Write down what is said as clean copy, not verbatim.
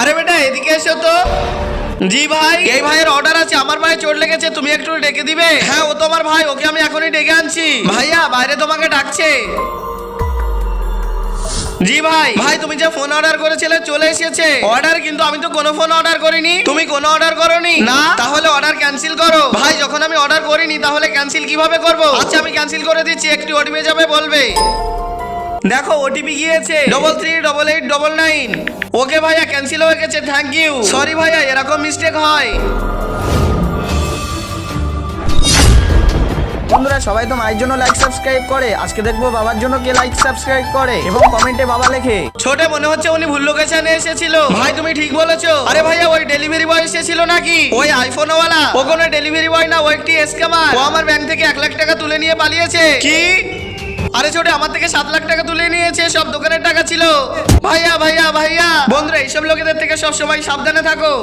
আরে বেটা এদিকে এসো তো। জি ভাই, এই ভাইয়ের অর্ডার আছে, আমার ভাই চোট লেগেছে, তুমি একটু ডেকে দিবে? হ্যাঁ ও তোমার ভাই, ওকে আমি এখনই ডেকে আনছি। ভাইয়া বাইরে তোমাকে ডাকছে। জি ভাই। ভাই তুমি যে ফোন অর্ডার করেছিলে চলে এসেছে অর্ডার, কিন্তু আমি তো কোনো ফোন অর্ডার করিনি। তুমি কোনো অর্ডার করোনি? না। তাহলে অর্ডার ক্যান্সেল করো। ভাই যখন আমি অর্ডার করিনি তাহলে ক্যান্সেল কিভাবে করব? আচ্ছা আমি ক্যান্সেল করে দিচ্ছি, একটু ওটিপি যাবে বলবে। দেখো ওটিপি গিয়েছে 338899। ওকে ভাইয়া ক্যান্সেল হয়ে গেছে, থ্যাংক ইউ। সরি ভাইয়া, এরকম মিস্টেক হয়। বন্ধুরা সবাই তো মায়ের জন্য লাইক সাবস্ক্রাইব করে, আজকে দেখবো বাবার জন্য কে লাইক সাবস্ক্রাইব করে এবং কমেন্টে বাবা লেখে। ছোটে মনে হচ্ছে উনি ভুল লোকেশনে এসেছিল। ভাই তুমি ঠিক বলেছো। আরে ভাইয়া ওই ডেলিভারি বয় এসেছিল নাকি? ওই আইফোন ওয়ালা? ও কোনো ডেলিভারি বয় না, ও একটি স্ক্যামার। ও আমার ব্যাংক থেকে 1 লাখ টাকা তুলে নিয়ে পালিয়েছে। কি? আরে ছোটে আমার থেকে 7 লাখ টাকা তুলে নিয়েছে, সব দোকানের টাকা ছিল। ভাইয়া ভাইয়া ভাইয়া, বন্ধুরা এইসব লোকেদের থেকে সব সময় সাবধানে থাকো।